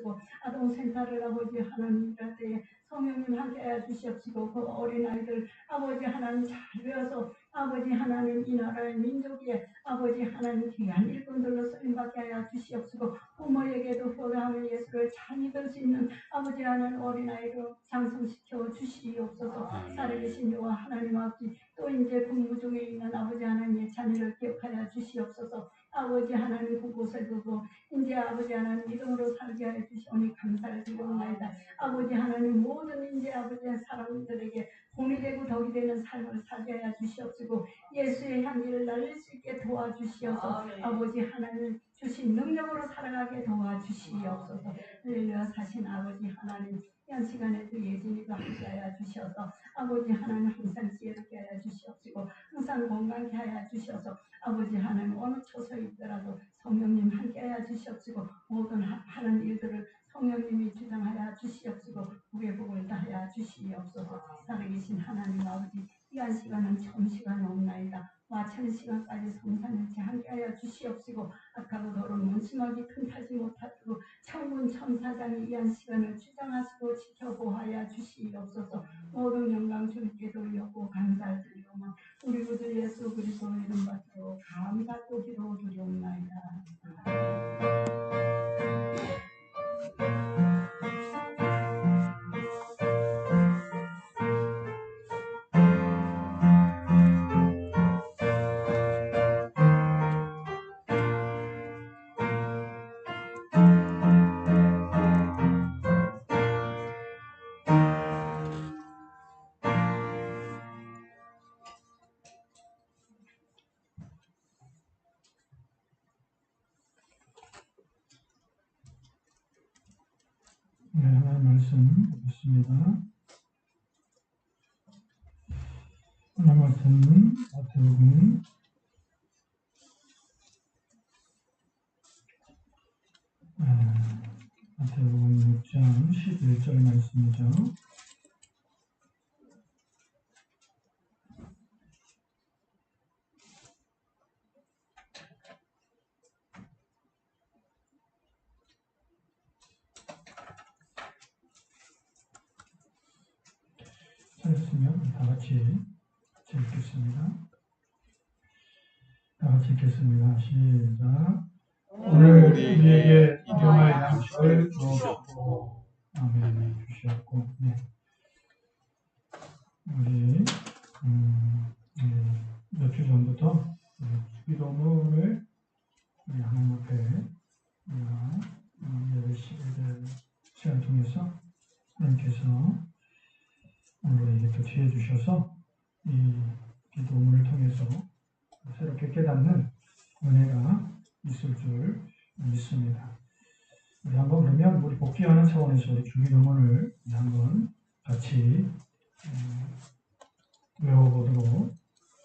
주시옵시고 아동센터를 아버지 하나님 이럴 때에 성령님 함께하여 주시옵시고 그 어린아이들 아버지 하나님 잘 배워서 아버지 하나님 이 나라의 민족에 아버지 하나님 귀한 일꾼들로 쓰임받게 하여 주시옵시고 부모에게도 효도하며 예수를 잘 믿을 수 있는 아버지 하나님 어린아이로 장성시켜 주시옵소서. 살아계신 여호와 하나님 아버지 또 이제 근무 중에 있는 아버지 하나님의 자녀를 기억하여 주시옵소서. 아버지 하나님 그곳을 두고 이제 아버지 하나님 믿음으로 살게 하여 주시오니 감사를 드리옵나이다. 아버지 하나님 모든 이제 아버지의 사람들에게 본이 되고 덕이 되는 삶을 살게 하여 주시옵시고 예수의 향기를 날릴 수 있게 도와주시옵소서. 아버지 하나님 주신 능력으로 살아가게 도와주시옵소서. 할렐루야. 사신 아버지 하나님 이 시간에도 예진이도 함께하여 주셔서 아버지 하나님 항상 지혜롭게 하여 주시옵시고 항상 건강케 하여 주셔서 아버지 하나님 어느 처소에 있더라도 성령님 함께하여 주시옵시고 모든 하는 일들을 성령님이 주장하여 주시옵시고 복의 복을 다하여 주시옵소서. 살아계신 하나님 아버지 이 시간은 처음 시간이 없나이다. 마찬 시간까지 성산일체 함께하여 주시옵시고 악하고 더러운 문심하기 틈타지 못하도록 천군 천사장이 이 시간을 주장하시고 지켜보아야 주시옵소서. 모든 영광 주님께 돌렸고 감사를 드리오며 우리 구주 예수 그리스도의 이름 받들어 감사도 기도 드리옵나이다. 네, 하나님 말씀 보겠습니다. 하나님 말씀은 마태복음 6장 11절 말씀이죠. 찾으시면 다 같이 읽겠습니다. 다 같이 읽겠습니다. 시작. 오늘 우리에게 일용할 양식을 주옵시고. 아멘. 주시옵고. 네. 우리 몇 주 전부터 수기도문을 우리 하나님 앞에 예배 시간 통해서 하나님께서 오늘 우리에게 또 지혜 주셔서 이 기도문을 통해서 새롭게 깨닫는 은혜가 있을 줄 믿습니다. 우리 한번 그러면 우리 복귀하는 차원에서 우리 주기도문을 한번 같이 외워보도록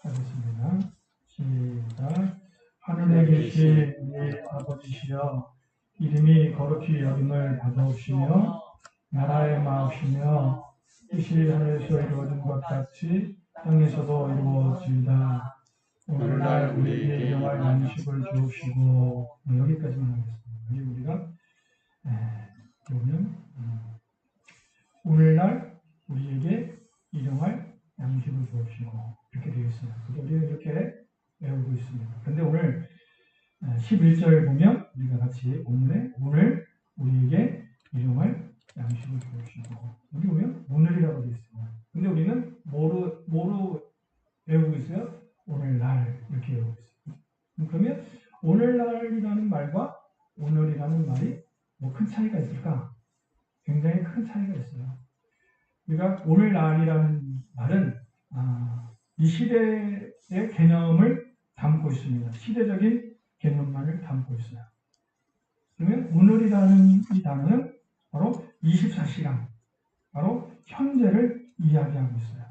하겠습니다. 시작. 하늘에 계신 우리 아버지시여 이름이 거룩히 여김을 받아옵시며 나라의 마옵시며 뜻이 하늘에서 이루어진 것 같이 땅에서도 이루어지이다. 오늘날 우리에게 일용할 양식을 주옵시고. 여기까지만 하겠습니다. 여기 우리가 보면 오늘날 우리에게 일용할 양식을 주옵시고 이렇게 되어 있습니다. 그래서 우리는 이렇게 외우고 있습니다. 그런데 오늘 11절 보면 우리가 같이 본문에 오늘 우리에게 일용할 양식을 주옵시고 여기 보면 오늘이라고 되어 있습니다. 근데 우리는 뭐로 외우고 있어요? 오늘날 이렇게 외우고 있어요. 그러면 오늘날이라는 말과 오늘이라는 말이 뭐 큰 차이가 있을까? 굉장히 큰 차이가 있어요. 우리가 오늘날이라는 말은 이 시대의 개념을 담고 있습니다. 시대적인 개념만을 담고 있어요. 그러면 오늘이라는 이 단어는 바로 24시간, 바로 현재를 이야기하고 있어요.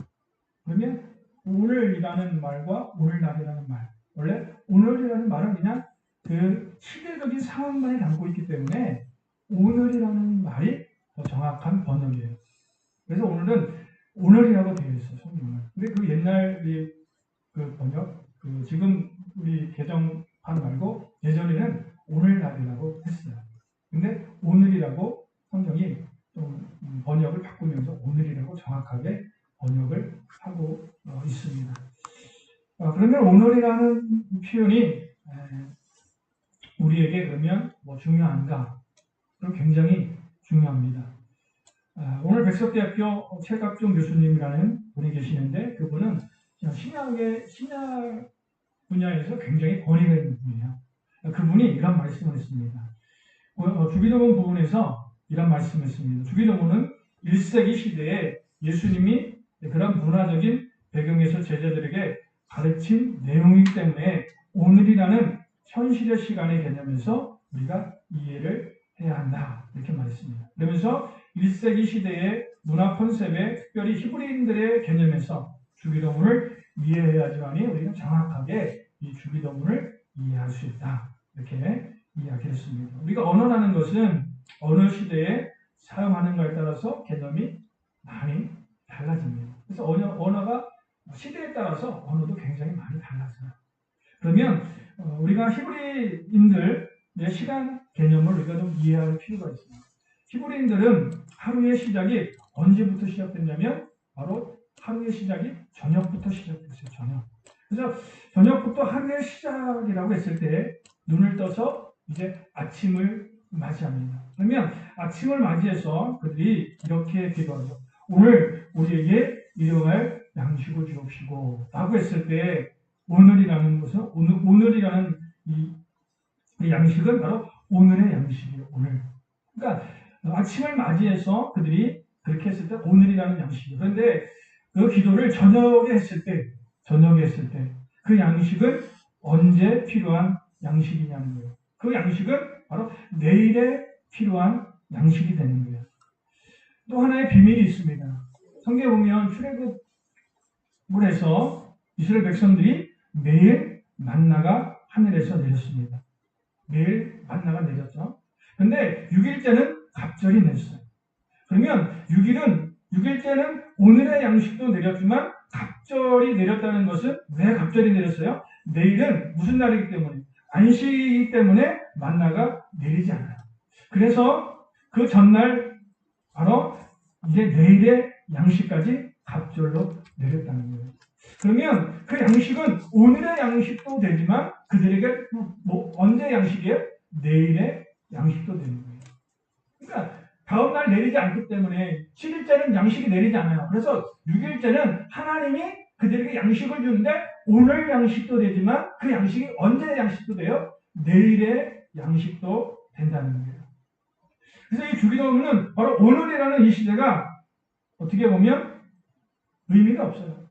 그러면 오늘이라는 말과 오늘날이라는 말, 원래 오늘이라는 말은 그냥 그 시대적인 상황만을 담고 있기 때문에 오늘이라는 말이 더 정확한 번역이에요. 그래서 오늘은 오늘이라고 되어 있어요, 성경은. 근데 그 옛날 그 번역, 지금 우리 개정판 말고 예전에는 오늘날이라고 했어요. 근데 오늘이라고 성경이 좀 번역을 바꾸면서 오늘이라고 정확하게 번역을 하고 있습니다. 그러면 오늘이라는 표현이 우리에게 그러면 뭐 중요한가? 그럼 굉장히 중요합니다. 오늘 백석대학교 최갑종 교수님이라는 분이 계시는데 그분은 신약 분야에서 굉장히 권위가 있는 분이에요. 그분이 이런 말씀을 했습니다. 주기도문 부분에서 이런 말씀을 했습니다. 주기도문은 1세기 시대에 예수님이 그런 문화적인 배경에서 제자들에게 가르친 내용이기 때문에 오늘이라는 현실의 시간의 개념에서 우리가 이해를 해야 한다. 이렇게 말했습니다. 그러면서 1세기 시대의 문화 컨셉에 특별히 히브리인들의 개념에서 주기도문을 이해해야지만이 우리가 정확하게 이 주기도문을 이해할 수 있다. 이렇게 이야기했습니다. 우리가 언어라는 것은 어느 시대에 사용하는가에 따라서 개념이 많이 달라집니다. 그래서 언어가 시대에 따라서 언어도 굉장히 많이 달라져요. 그러면 우리가 히브리인들의 시간 개념을 우리가 좀 이해할 필요가 있습니다. 히브리인들은 하루의 시작이 언제부터 시작됐냐면 바로 하루의 시작이 저녁부터 시작됐어요. 저녁. 그래서 저녁부터 하루의 시작이라고 했을 때 눈을 떠서 이제 아침을 맞이합니다. 그러면 아침을 맞이해서 그들이 이렇게 기도하죠. 오늘 우리에게 일용할 양식을 주옵시고 라고 했을 때 오늘이라는 것은 오늘이라는 이 양식은 바로 오늘의 양식이에요. 오늘. 그러니까 아침을 맞이해서 그들이 그렇게 했을 때 오늘이라는 양식이에요. 그런데 그 기도를 저녁에 했을 때 그 양식은 언제 필요한 양식이냐는 거예요. 그 양식은 바로 내일에 필요한 양식이 되는 거예요. 또 하나의 비밀이 있습니다. 성경에 보면 출애굽을 해서 이스라엘 백성들이 매일 만나가 하늘에서 내렸습니다. 매일 만나가 내렸죠. 그런데 6일째는 갑절이 내렸어요. 그러면 6일째는 오늘의 양식도 내렸지만 갑절이 내렸다는 것은 왜 갑절이 내렸어요? 내일은 무슨 날이기 때문에? 안식이기 때문에 만나가 내리지 않아요. 그래서 그 전날 바로 이제 내일의 양식까지 갑절로 내렸다는 거예요. 그러면 그 양식은 오늘의 양식도 되지만 그들에게 언제 양식이에요? 내일의 양식도 되는 거예요. 그러니까 다음날 내리지 않기 때문에 7일째는 양식이 내리지 않아요. 그래서 6일째는 하나님이 그들에게 양식을 주는데 오늘 양식도 되지만 그 양식이 언제 양식도 돼요? 내일의 양식도 된다는 거예요. 그래서 이 주기도문은 바로 오늘이라는 이 시대가 어떻게 보면 의미가 없어요.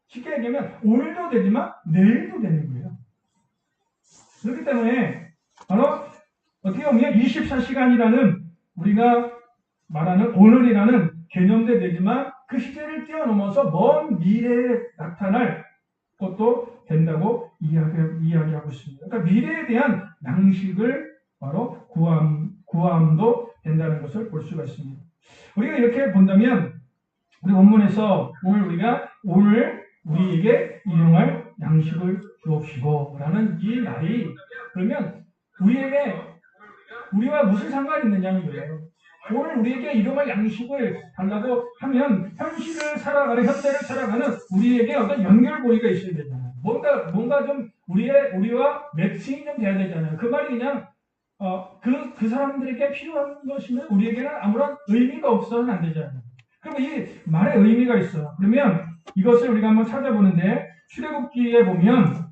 쉽게 얘기하면 오늘도 되지만 내일도 되는 거예요. 그렇기 때문에 바로 어떻게 보면 24시간이라는 우리가 말하는 오늘이라는 개념도 되지만 그 시대를 뛰어넘어서 먼 미래에 나타날 것도 된다고 이야기하고 있습니다. 그러니까 미래에 대한 양식을 바로 구함도 된다는 것을 볼 수가 있습니다. 우리가 이렇게 본다면 우리 본문에서 오늘 우리에게 일용할 양식을 주옵시고 라는 이 말이 그러면 우리와 무슨 상관이 있느냐는 거예요. 오늘 우리에게 일용할 양식을 달라고 하면 현실을 살아가는 현대를 살아가는 우리에게 어떤 연결고리가 있어야 되잖아요. 뭔가 좀 우리와 매칭이 좀 돼야 되잖아요. 그 말이 그냥 그 사람들에게 필요한 것이면 우리에게는 아무런 의미가 없어서는 안 되잖아요. 그럼 이 말에 의미가 있어요. 그러면 이것을 우리가 한번 찾아보는데 출애굽기에 보면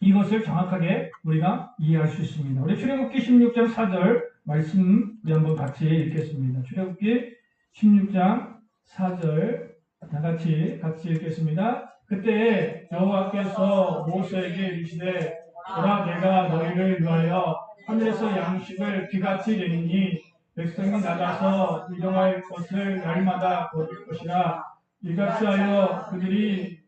이것을 정확하게 우리가 이해할 수 있습니다. 우리 출애굽기 16장 4절 말씀 우리 한번 같이 읽겠습니다. 출애굽기 16장 4절 같이 읽겠습니다. 그때 여호와께서 모세에게 이르시되 보라 내가 너희를 위하여 하늘에서 양식을 비같이 내리니 백성이 나가서 일용할 것을 날마다 거둘 것이라. 이같이 하여 그들이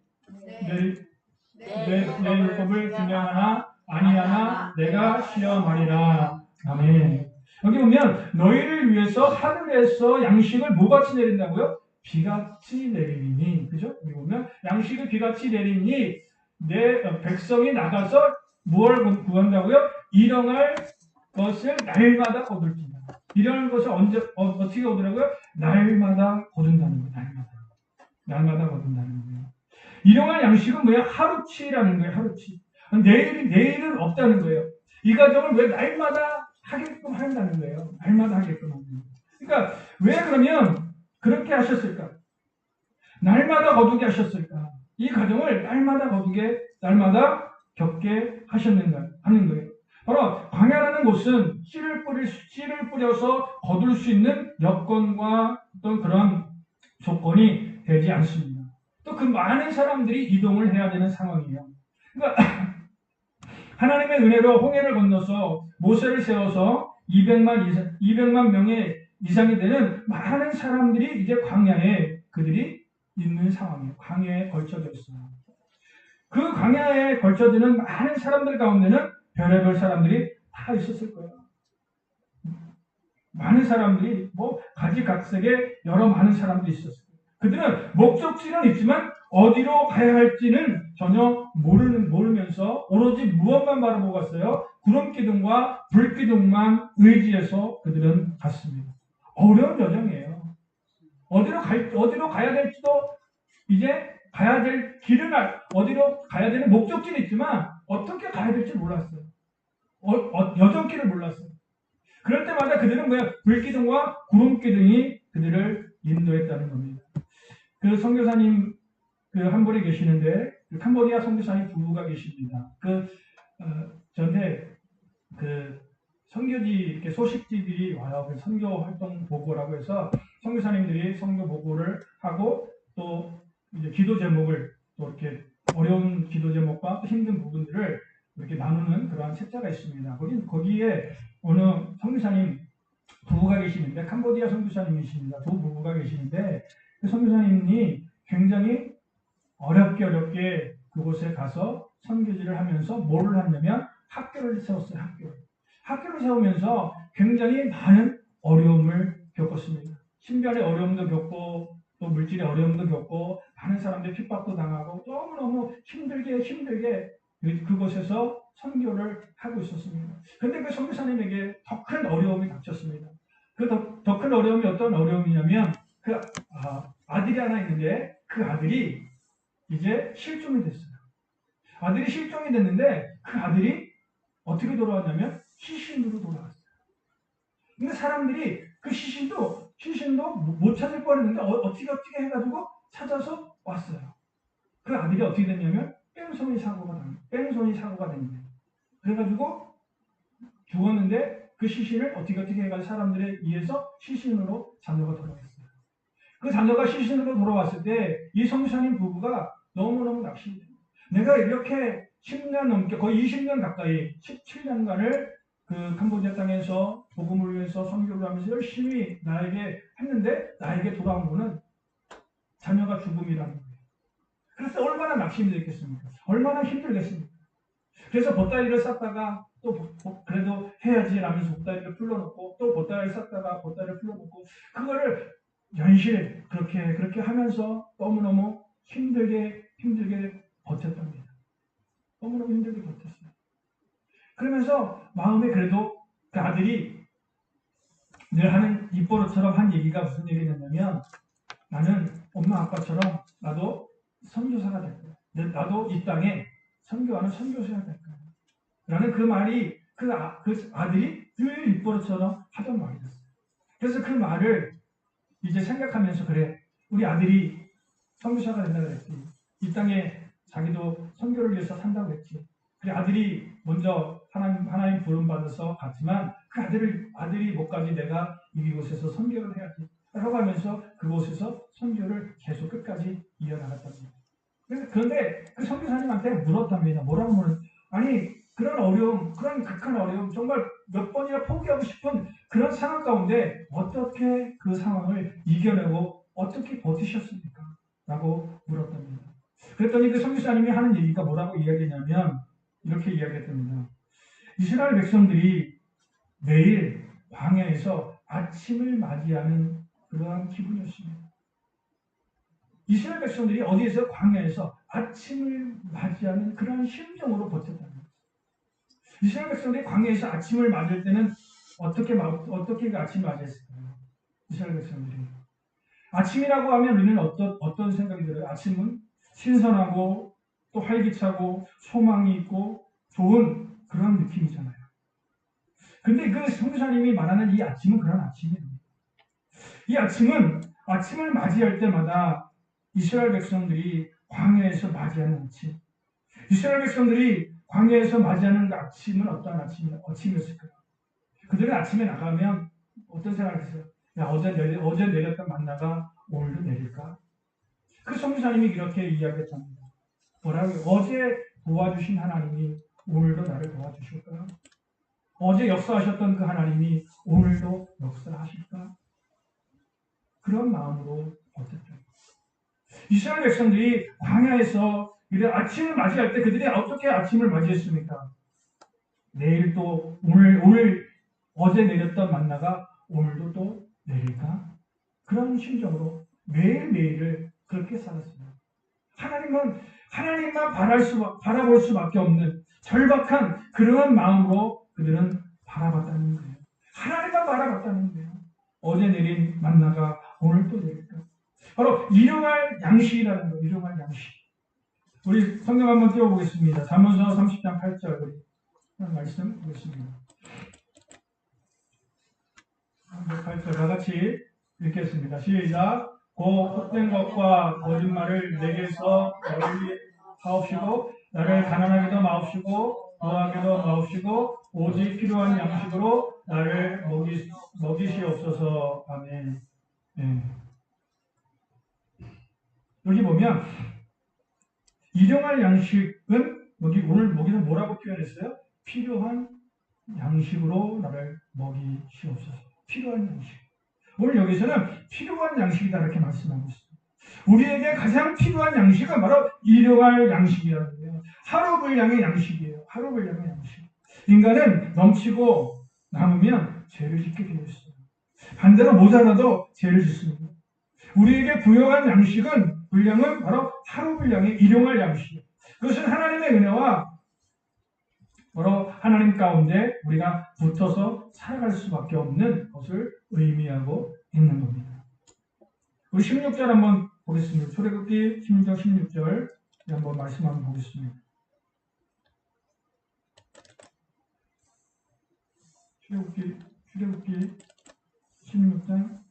내 율법을 준행하나 아니하나 내가 시험하리라. 아멘. 여기 보면 너희를 위해서 하늘에서 양식을 뭐같이 내린다고요? 비같이 내리니. 그죠? 여기 보면 양식을 비같이 내리니 내 백성이 나가서 무엇을 구한다고요? 일용할 것을 날마다 거둘지니라. 이런 것을 어떻게 오더라고요? 날마다 거둔다는 거예요. 날마다 거둔다는 거예요. 일용할 양식은 뭐야? 하루치라는 거예요. 하루치. 내일은 없다는 거예요. 이 가정을 왜 날마다 하게끔 한다는 거예요. 날마다 하게끔 하는 거예요. 그러니까 왜 그러면 그렇게 하셨을까? 날마다 거두게 하셨을까? 이 가정을 날마다 거두게, 날마다 겪게 하셨는가 하는 거예요. 바로 광야라는 곳은 씨를 뿌려서 거둘 수 있는 여건과 어떤 그런 조건이 되지 않습니다. 또 그 많은 사람들이 이동을 해야 되는 상황이에요. 그러니까 하나님의 은혜로 홍해를 건너서 모세를 세워서 200만 명의 이상이 되는 많은 사람들이 이제 광야에 그들이 있는 상황이에요. 광야에 걸쳐져 있어요. 그 광야에 걸쳐지는 많은 사람들 가운데는 별의별 사람들이 다 있었을 거예요. 많은 사람들이 가지각색의 여러 많은 사람들이 있었어요. 그들은 목적지는 있지만 어디로 가야 할지는 전혀 모르면서 오로지 무엇만 바라보고 갔어요? 구름기둥과 불기둥만 의지해서 그들은 갔습니다. 어려운 여정이에요. 어디로 가야 될지도 이제 가야 될 길을 어디로 가야 되는 목적지는 있지만 어떻게 가야 될지 몰랐어요. 여정길을 몰랐어요. 그럴 때마다 그들은 불기둥과 구름기둥이 그들을 인도했다는 겁니다. 그 선교사님 한 분이 계시는데 캄보디아 선교사님 부부가 계십니다. 저한테 선교지 이렇게 소식지들이 와요. 선교 활동 보고라고 해서 선교사님들이 선교 보고를 하고 또 이제 기도 제목을 또 이렇게 어려운 기도 제목과 힘든 부분들을 이렇게 나누는 그러한 책자가 있습니다. 거기에 어느 선교사님 부부가 계시는데 캄보디아 선교사님이십니다. 두 부부가 계시는데 그 선교사님이 굉장히 어렵게 그곳에 가서 선교지를 하면서 뭐를 하냐면 학교를 세웠어요. 학교를 세우면서 굉장히 많은 어려움을 겪었습니다. 신변의 어려움도 겪고 또 물질의 어려움도 겪고 많은 사람들이 핍박도 당하고 너무너무 힘들게 그곳에서 선교를 하고 있었습니다. 그런데 그 선교사님에게 더 큰 어려움이 닥쳤습니다. 그 더 큰 어려움이 어떤 어려움이냐면 아들이 하나 있는데 그 아들이 이제 실종이 됐어요. 아들이 실종이 됐는데 그 아들이 어떻게 돌아왔냐면 시신으로 돌아왔어요. 근데 사람들이 그 시신도 못 찾을 뻔했는데 어떻게 해가지고 찾아서 왔어요. 그 아들이 어떻게 됐냐면 뺑소니 사고가 된 거예요. 그래가지고 죽었는데 그 시신을 어떻게 해가지고 사람들에 의해서 시신으로 자녀가 돌아왔어요. 그 자녀가 시신으로 돌아왔을 때 이 선교사님 부부가 너무너무 낙심돼요. 내가 이렇게 10년 넘게 거의 20년 가까이 17년간을 그 캄보디아 땅에서 복음을 위해서 선교를 하면서 열심히 나에게 했는데 나에게 돌아온 거는 자녀가 죽음이라는 거예요. 그래서 얼마나 낙심이 됐겠습니까? 얼마나 힘들겠습니까? 그래서 보따리를 쌌다가 또 그래도 해야지 라면서 보따리를 풀러놓고 또 보따리를 쌌다가 보따리를 풀러놓고 그거를 연실 그렇게 하면서 너무너무 힘들게 버텼답니다. 너무너무 힘들게 버텼어요. 그러면서 마음에 그래도 그 아들이 늘 하는 입버릇처럼 한 얘기가 무슨 얘기냐면 나는 엄마 아빠처럼 나도 선교사가 될 거야. 나도 이 땅에 선교하는 선교사가 될 거야. 라는 그 말이 그 아들이 늘 입버릇처럼 하던 말이었어요. 그래서 그 말을 이제 생각하면서 그래 우리 아들이 선교사가 된다고 그랬지. 이 땅에 자기도 선교를 위해서 산다고 했지. 그래 아들이 먼저 하나님 부름 받아서 갔지만 그 아들이 못까지 내가 이곳에서 선교를 해야지. 라고 하면서 그곳에서 선교를 계속 끝까지 이어나갔답니다. 그런데 그 선교사님한테 물었답니다. 뭐라고 아니 그런 어려움, 그런 극한 어려움, 정말 몇 번이나 포기하고 싶은 그런 상황 가운데 어떻게 그 상황을 이겨내고 어떻게 버티셨습니까? 라고 물었답니다. 그랬더니 그 선교사님이 하는 얘기가 뭐라고 이야기했냐면 이렇게 이야기했답니다. 이스라엘 백성들이 매일 광야에서 아침을 맞이하는 그러한 기분이었습니다. 이스라엘 백성들이 어디에서 광야에서 아침을 맞이하는 그런 심정으로 버텼다는 거예요. 이스라엘 백성들이 광야에서 아침을 맞을 때는 어떻게 그 아침을 맞이했을까요? 이스라엘 백성들이. 아침이라고 하면 우리는 어떤 생각이 들어요? 아침은 신선하고 또 활기차고 소망이 있고 좋은 그런 느낌이잖아요. 근데 그 성부사님이 말하는 이 아침은 그런 아침이에요. 이 아침은 아침을 맞이할 때마다 이스라엘 백성들이 광야에서 맞이하는 아침. 이스라엘 백성들이 광야에서 맞이하는 그 아침은 어떤 아침이었을까요? 그들은 아침에 나가면 어떤 생각을 했어요? 야, 어제 내렸던 만나가 오늘도 내릴까? 그 성부사님이 이렇게 이야기했답니다. 뭐라고요? 어제 도와주신 하나님이 오늘도 나를 도와주실까요? 어제 역사하셨던 그 하나님이 오늘도 역사하실까? 그런 마음으로 버텼죠. 이스라엘 백성들이 광야에서 아침을 맞이할 때 그들이 어떻게 아침을 맞이했습니까? 내일 또 오늘 어제 내렸던 만나가 오늘도 또 내릴까? 그런 심정으로 매일매일을 그렇게 살았습니다. 하나님만 바라볼 수밖에 없는 절박한 그러한 마음으로 그들은 바라봤다는 거예요. 하나님만 바라봤다는 거예요. 어제 내린 만나가 오늘 또 내릴까? 바로 일용할 양식이라는 거예요. 일용할 양식. 우리 성경 한번 띄워보겠습니다. 잠언서 30장 8절 우리 말씀 보겠습니다. 8절 다 같이 읽겠습니다. 시작. 곧 헛된 것과 거짓말을 내게서 멀리 하옵시고 나를 가난하게도 마옵시고 노하게도 마옵시고 오직 필요한 양식으로 나를 먹이시옵소서. 아멘. 네. 여기 보면 일용할 양식은 오늘 여기서 뭐라고 표현했어요? 필요한 양식으로 나를 먹이시옵소서. 필요한 양식. 오늘 여기서는 필요한 양식이다 이렇게 말씀하고 있습니다. 우리에게 가장 필요한 양식은 바로 일용할 양식이라는 거예요. 하루 분량의 양식이에요. 하루 분량의 양식. 인간은 넘치고 남으면 죄를 짓게 되어 있어요. 반대로 모자라도 죄를 짓습니다. 우리에게 부여한 분량은 바로 하루 분량의 일용할 양식. 그것은 하나님의 은혜와 바로 하나님 가운데 우리가 붙어서 살아갈 수밖에 없는 것을 의미하고 있는 겁니다. 우리 16절 한번 보겠습니다. 출애굽기 16장 16절 한번 말씀 한번 보겠습니다. 출애굽기 16장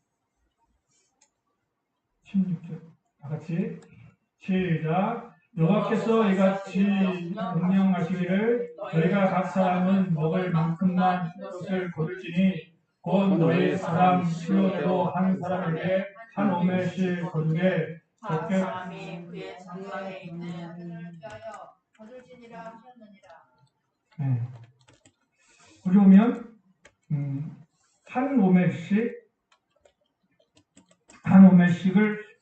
16절 다 같이 시작. 여호와께서 이같이 명령하시기를 너희가 각 사람은 먹을 만큼만 것을 거둘지니 곧 너희 사람 필요대로 한 사람에게 한 오멜씩 거두게 각 사람이 그의 장막에 있는 그들을 위하여 거둘지니라 하셨느니라. 네. 여기 보면 한 오멜씩을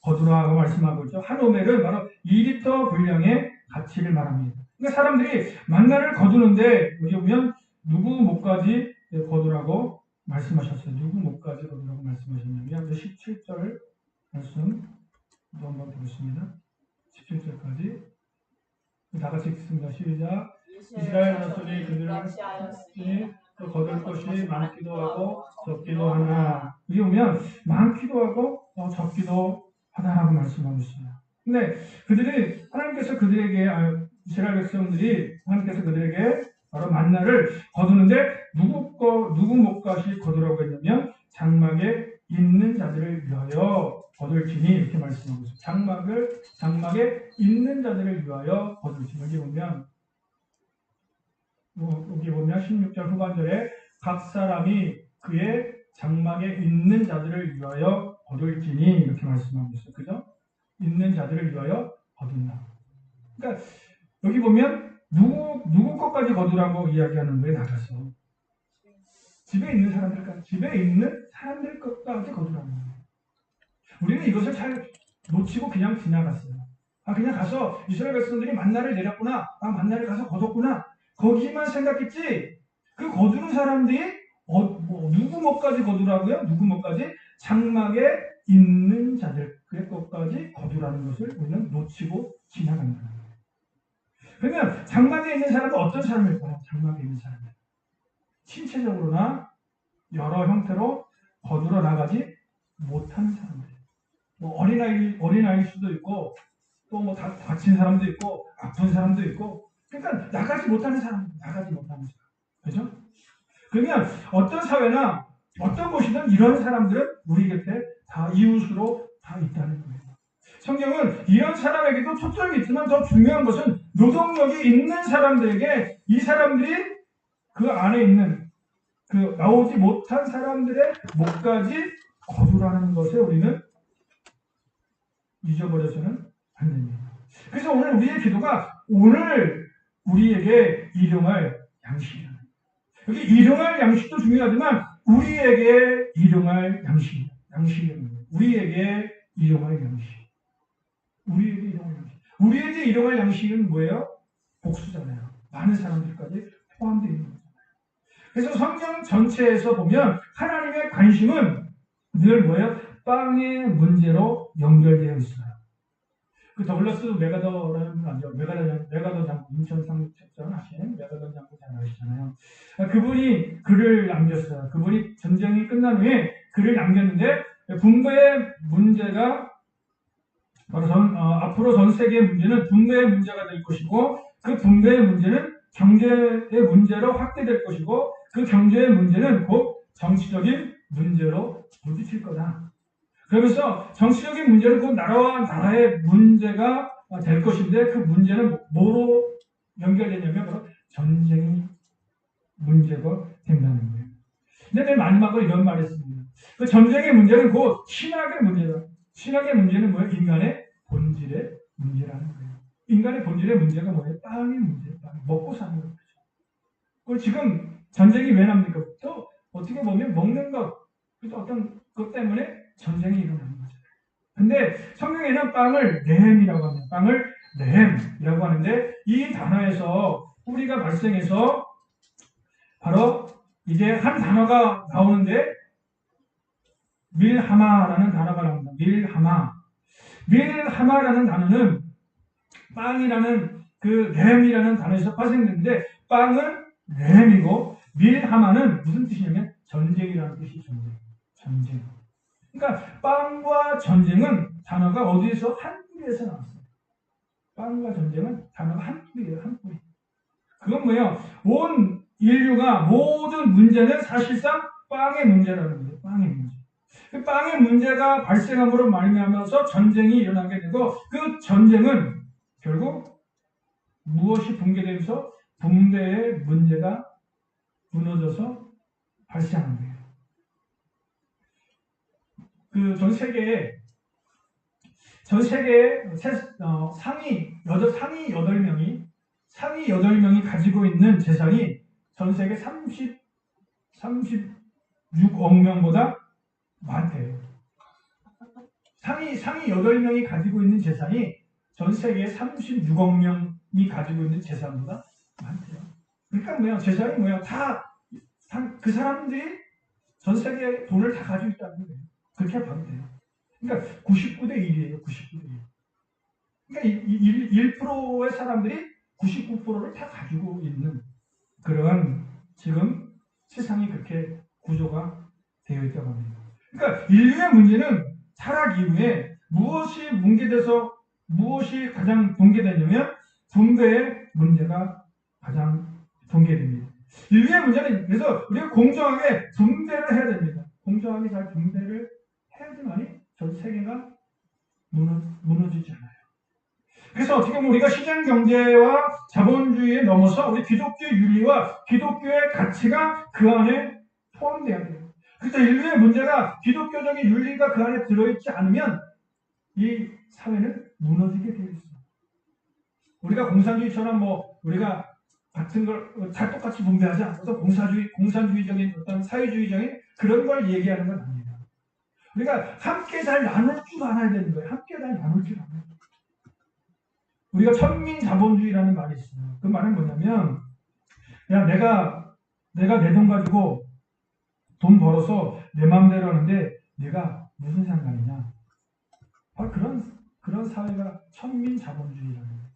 거두라고 말씀하고 있죠. 한 오멜은 바로 2리터 분량의 가치를 말합니다. 그러니까 사람들이 만나를 거두는데 여기 보면 누구 목까지 거두라고 말씀하셨어요. 누구 목까지 거두라고 말씀하셨냐면 17절 말씀 한번 보겠습니다. 17절까지 다 같이 읽습니다. 시작. 이스라엘 자손이 그들을 또 거둘 것이 많기도 하고 적기도 하나. 여기 보면 많기도 하고 적기도 하다라고 말씀하고 있어요. 근데 이스라엘 백성들이 하나님께서 그들에게 바로 만나를 거두는데 누구 목까지 거두라고 했냐면 장막에 있는 자들을 위하여 거둘지니 이렇게 말씀하고 있어요. 장막에 있는 자들을 위하여 거둘지니. 여기 보면 16절 후반절에 각 사람이 그의 장막에 있는 자들을 위하여 거둘지니 이렇게 말씀하고 있어요. 그죠? 있는 자들을 위하여 거둔다. 그러니까 여기 보면 누구 것까지 거두라고 이야기하는 거에 나가서 집에 있는 사람들 것까지 거두라는 거예요. 우리는 이것을 잘 놓치고 그냥 지나갔어요. 그냥 가서 이스라엘 백성들이 만나를 내렸구나. 만나를 가서 거뒀구나. 거기만 생각했지. 그 거두는 사람들이 누구 뭐까지 거두라고요? 누구 뭐까지? 장막에 있는 자들의 것까지 거두라는 것을 우리는 놓치고 지나간다는 거예요. 그러면 장막에 있는 사람은 어떤 사람일까요? 장막에 있는 사람은 신체적으로나 여러 형태로 거두어 나가지 못하는 사람들. 뭐 어린아이일 수도 있고, 또 뭐 다친 사람도 있고, 아픈 사람도 있고, 그러니까 나가지 못하는 사람. 그죠? 그러면 어떤 사회나 어떤 곳이든 이런 사람들은 우리 곁에 다 이웃으로 다 있다는 거예요. 성경은 이런 사람에게도 초점이 있지만 더 중요한 것은 노동력이 있는 사람들에게 이 사람들이 그 안에 있는 그 나오지 못한 사람들의 목까지 거두라는 것에 우리는 잊어버려서는 안 됩니다. 그래서 오늘 우리의 기도가 오늘 우리에게 일용할 양식이다. 여기 일용할 양식도 중요하지만 우리에게 일용할 양식입니다. 우리에게 일용할 양식. 우리에게 일용할 양식은 뭐예요? 복수잖아요. 많은 사람들까지 포함되어 있는 거잖아요. 그래서 성경 전체에서 보면 하나님의 관심은 늘 뭐예요? 빵의 문제로 연결되어 있어요. 그 더글라스 메가더라는 분 아니죠? 메가더 장군, 인천 상륙작전 하신 메가더 장군 잘 아시잖아요. 그분이 글을 남겼어요. 그분이 전쟁이 끝난 후에 글을 남겼는데 분배의 문제가 바로 앞으로 전 세계의 문제는 분배의 문제가 될 것이고 그 분배의 문제는 경제의 문제로 확대될 것이고 그 경제의 문제는 곧 정치적인 문제로 부딪힐 거다. 그러면서 정치적인 문제는 곧 나라와 나라의 문제가 될 것인데 그 문제는 뭐로 연결되냐면 바로 전쟁이 문제가 된다는 거예요. 근데 맨 마지막으로 이런 말을 했습니다. 그 전쟁의 문제는 곧 신학의 문제다. 신학의 문제는 뭐예요? 인간의 본질의 문제라는 거예요. 인간의 본질의 문제가 뭐예요? 빵의 문제예요. 먹고 사는 거죠. 그걸 지금 전쟁이 왜 납니까? 또 어떻게 보면 먹는 것, 어떤 것 때문에 전쟁이 일어나는 거죠. 근데 성경에는 빵을 네헴이라고 합니다. 빵을 네헴이라고 하는데 이 단어에서 뿌리가 발생해서 바로 이제 한 단어가 나오는데 밀하마라는 단어가 나옵니다. 밀하마라는 단어는 빵이라는 그 네헴이라는 단어에서 파생되는데 빵은 네헴이고 밀하마는 무슨 뜻이냐면 전쟁이라는 뜻이 전쟁. 그러니까 빵과 전쟁은 단어가 어디에서 한 뿌리에서 나왔어요. 빵과 전쟁은 단어가 한 뿌리예요. 한 뿌리. 그건 뭐예요? 온 인류가 모든 문제는 사실상 빵의 문제라는 거예요. 빵의 문제. 그 빵의 문제가 발생함으로 말미암아서 전쟁이 일어나게 되고 그 전쟁은 결국 무엇이 붕괴되면서 분배의 문제가 무너져서 발생한 거예요. 그 전 세계에 상위 8명이 가지고 있는 재산이 전 세계 36억 명보다 많대요. 상위 8명이 가지고 있는 재산이 전 세계 36억 명이 가지고 있는 재산보다 많대요. 그러니까 뭐야? 재산이 뭐야? 다 그 사람들이 전 세계에 돈을 다 가지고 있다는 거예요. 그렇게 봐도 돼요. 그러니까 99대 1이에요. 99대 1. 그러니까 1%의 사람들이 99%를 다 가지고 있는 그러한 지금 세상이 그렇게 구조가 되어 있다고 합니다. 그러니까 인류의 문제는 타락 이후에 무엇이 가장 붕괴되냐면 분배의 문제가 가장 붕괴됩니다. 인류의 문제는 그래서 우리가 공정하게 분배를 해야 됩니다. 공정하게 잘 분배를 해야지만이 전 세계가 무너지지 않아요. 그래서 어떻게 보면 우리가 시장 경제와 자본주의에 넘어서 우리 기독교의 윤리와 기독교의 가치가 그 안에 포함돼야 돼요. 그래서 인류의 문제가 기독교적인 윤리가 그 안에 들어있지 않으면 이 사회는 무너지게 되어 있어요. 우리가 공산주의처럼 우리가 같은 걸 다 똑같이 분배하지 않아서 공산주의적인 어떤 사회주의적인 그런 걸 얘기하는 건 아닙니다. 우리가 함께 잘 나눌 줄 알아야 되는 거예요. 함께 잘 나눌 줄 알아야 돼요. 우리가 천민자본주의라는 말이 있어요. 그 말은 뭐냐면 야 내가 내 돈 가지고 돈 벌어서 내 마음대로 하는데 내가 무슨 상관이냐. 바로 그런 사회가 천민자본주의라는 거예요.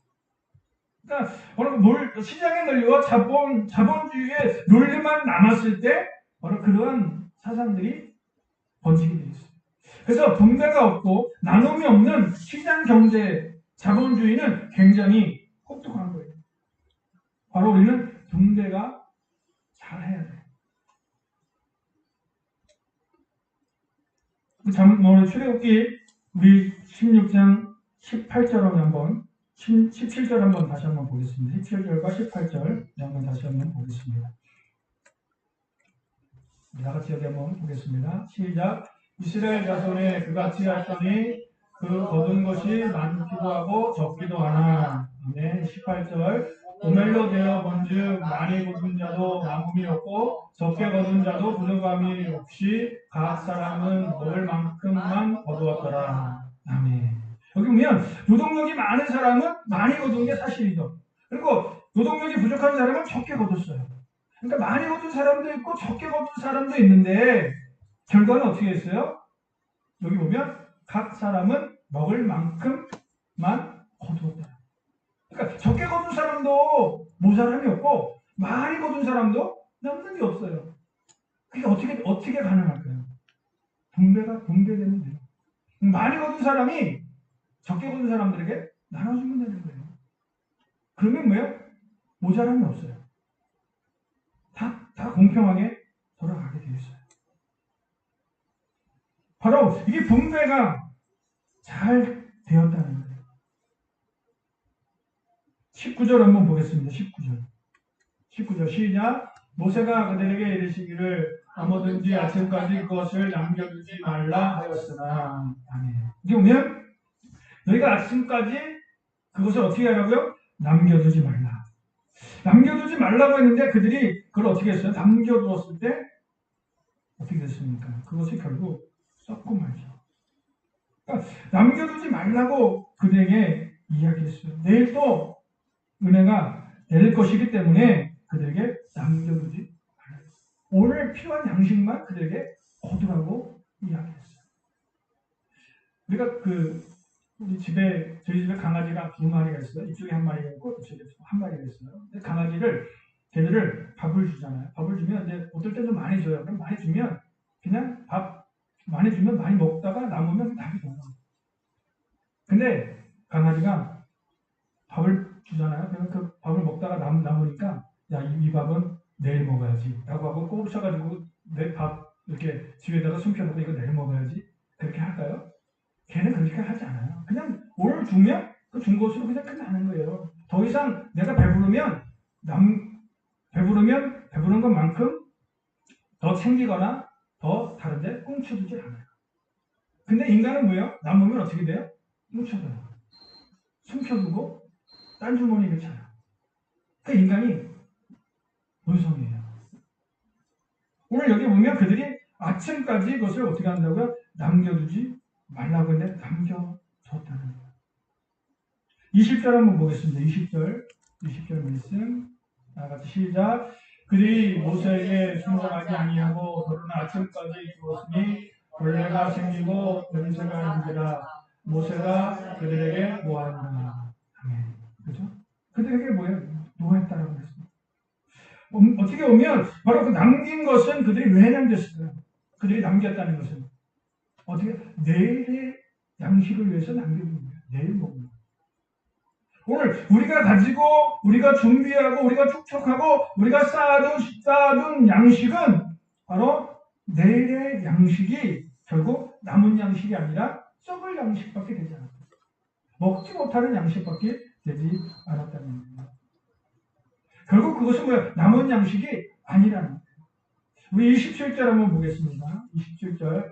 그러니까 시장의 논리와 자본주의의 논리만 남았을 때 바로 그러한 사상들이 번지게 돼 있어요. 그래서 분배가 없고 나눔이 없는 시장 경제 자본주의는 굉장히 혹독한 거예요. 바로 우리는 분배가 잘해야 돼요. 오늘 출애굽기 우리 16장 18절 한번 17절 한번 다시 한번 보겠습니다. 17절과 18절 한번 다시 한번 보겠습니다. 다 같이 여기 한번 보겠습니다. 시작. 이스라엘 자손에 그같이 하였더니 그 거둔 것이 많기도 하고 적기도 하나. 아멘. 18절. 오멜로 되어 본즉 많이 거둔 자도 남음이 없고 적게 거둔 자도 부족함이 없이 각 사람은 먹을 만큼만 거두었더라. 아멘. 여기 보면 노동력이 많은 사람은 많이 거둔 게 사실이죠. 그리고 노동력이 부족한 사람은 적게 거뒀어요. 그러니까 많이 거둔 사람도 있고 적게 거둔 사람도 있는데 결과는 어떻게 했어요? 여기 보면 각 사람은 먹을 만큼만 거두었다. 그러니까 적게 거둔 사람도 모자람이 없고 많이 거둔 사람도 남는 게 없어요. 그게 어떻게 가능할까요? 분배되면 돼요. 많이 거둔 사람이 적게 거둔 사람들에게 나눠주면 되는 거예요. 그러면 뭐예요? 모자람이 없어요. 다 공평하게 돌아가게 되어 있어요. 바로 이게 분배가 잘 되었다는 거예요. 19절 한번 보겠습니다. 19절 시작. 모세가 그들에게 이르시기를 아무든지 아침까지 그것을 남겨두지 말라 하였으나. 아멘. 이게 보면 너희가 아침까지 그것을 어떻게 하라고요? 남겨두지 말라. 남겨두지 말라고 했는데 그들이 그걸 어떻게 했어요? 남겨두었을 때 어떻게 됐습니까? 그것이 결국 썩고 말죠. 그러니까 남겨두지 말라고 그들에게 이야기했어요. 내일 또 은혜가 내릴 것이기 때문에 그들에게 남겨두지 말라. 오늘 필요한 양식만 그들에게 거두라고 이야기했어요. 우리가 저희 집에 강아지가 2마리가 있어요. 이쪽에 1마리가 있고 이쪽에 1마리가 있어요. 근데 걔들을 밥을 주잖아요. 밥을 주면 이제 어떨 때 좀 많이 줘요. 그럼 많이 주면 그냥 밥 많이 주면 많이 먹다가 남으면 답이 돼요. 근데 강아지가 밥을 주잖아요. 그러면 그 밥을 먹다가 남으니까 야, 이 밥은 내일 먹어야지 라고 하고 꼽으셔가지고 내 밥 이렇게 집에다가 숨겨놓고 이거 내일 먹어야지 그렇게 할까요? 걔는 그렇게 하지 않아요. 그냥 오늘 주면 그 준 것으로 그냥 끝나는 거예요. 더 이상 내가 배부르면 배부른 것만큼 더 챙기거나 더 다른데 꽁쳐두지 않아요. 근데 인간은 뭐예요? 남으면 어떻게 돼요? 뭉쳐둬요. 숨겨두고 딴 주머니를 차요. 그 인간이 본성이에요. 오늘 여기 보면 그들이 아침까지 그것을 어떻게 한다고요? 남겨두지 말라고 했는데 남겨뒀다는 거예요. 20절 한번 보겠습니다. 20절 말씀 같이 시작. 그들이 모세에게 순종하지 아니하고 더러는 아침까지 주었으니 벌레가 생기고 냄새가 나니라. 모세가 그들에게 뭐하느냐. 아멘. 그죠? 그들에게 뭐했다라고 했습니다. 어떻게 보면 바로 그 남긴 것은 그들이 왜 남겼을까요? 그들이 남겼다는 것은 어떻게 내일의 양식을 위해서 남겨둔 거예요. 내일 먹는 거예요. 오늘 우리가 가지고 우리가 준비하고 우리가 축적하고 우리가 쌓아둔 양식은 바로 내일의 양식이 결국 남은 양식이 아니라 썩을 양식밖에 되지 않았다. 먹지 못하는 양식밖에 되지 않았다는 겁니다. 결국 그것은 뭐예요? 남은 양식이 아니라는 거예요. 우리 27절 한번 보겠습니다. 27절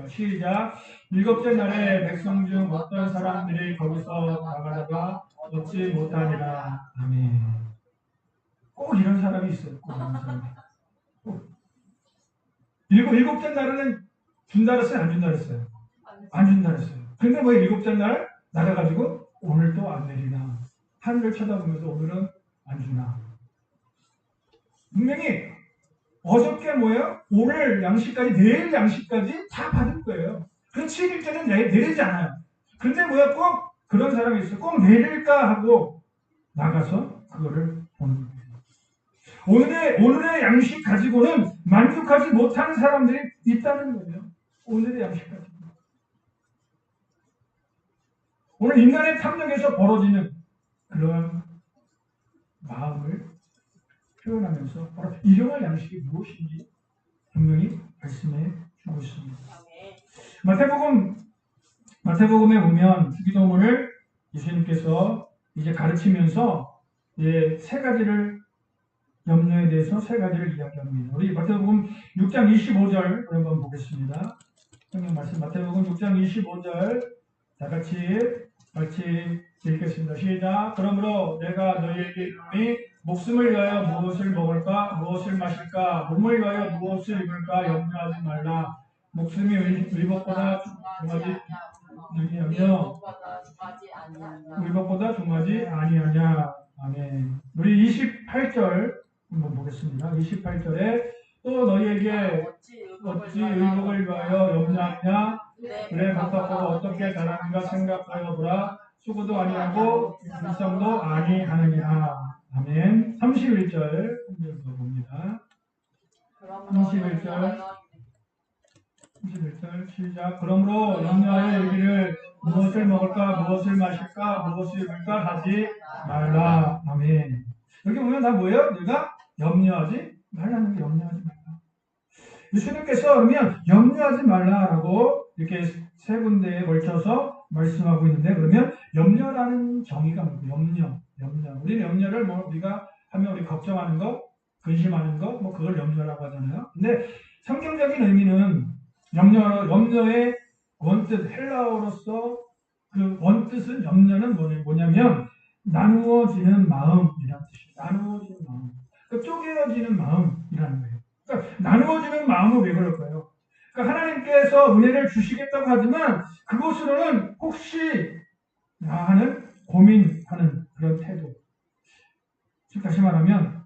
시작. 7째 날에 백성 중 어떤 사람들이 거기서 나가다가 얻지 못하니라. 아멘. 꼭 이런 사람이 있어요. 꼭 이런 사람이. 일곱째 날에는 준다 그랬어요? 안 준다 그랬어요? 안 준다 그랬어요. 근데 뭐 7째 날 나가가지고 오늘도 안 내리나. 하늘을 쳐다보면서 오늘은 안 주나. 분명히 어저께 뭐예요? 오늘 양식까지, 내일 양식까지 다 받을 거예요. 그 7일째는 내리지 않아요. 근데 뭐야? 꼭 그런 사람이 있어요. 꼭 내릴까 하고 나가서 그거를 보는 거예요. 오늘의 양식 가지고는 만족하지 못하는 사람들이 있다는 거예요. 오늘의 양식 가지고. 오늘 인간의 탐욕에서 벌어지는 그런 마음을 표현하면서 바로 일용할 양식이 무엇인지 분명히 말씀해 주고 있습니다. 마태복음에 보면 주기도문을 예수님께서 이제 가르치면서 세 가지를 염려에 대해서 세 가지를 이야기합니다. 우리 마태복음 6장 25절 한번 보겠습니다. 성경 말씀 마태복음 6장 25절 다 같이 읽겠습니다. 시작. 그러므로 내가 너희에게 이르노니 목숨을 위하여 무엇을 먹을까 무엇을 마실까 몸을 위하여 무엇을 입을까 염려하지 말라. 목숨이 의복보다 중하지 아니하냐. 아멘. 우리 28절 한번 보겠습니다. 28절에 또 너희에게 어찌 의복을 위하여 염려하냐. 그래 밥값으로 어떻게 자라는가 생각하여 보라. 수고도 아니하고 일성도 아니하느니라. 아멘. 31절 한 절 더 봅니다. 31절 시작. 그러므로 염려하여 이르기를 무엇을 먹을까 무엇을 마실까 무엇을 입을까 하지 말라. 아멘. 여기 보면 다 뭐예요? 내가 염려하지 말라는 게 염려하지 말라. 예수님께서 그러면 염려하지 말라라고 이렇게 세 군데에 걸쳐서 말씀하고 있는데 그러면 염려라는 정의가 뭐고 염려. 우리는 염려를 우리가 하면 우리 걱정하는 거, 근심하는 거, 그걸 염려라고 하잖아요. 근데 성경적인 의미는 염려의 원뜻 헬라어로서 그 원뜻은 염려는 뭐냐면 나누어지는 마음이라는 뜻입니다. 나누어지는 마음. 그러니까 쪼개어지는 마음이라는 거예요. 그러니까 나누어지는 마음은 왜 그럴까요? 그러니까 하나님께서 은혜를 주시겠다고 하지만 그것으로는 혹시 하는 고민하는 그런 태도. 즉 다시 말하면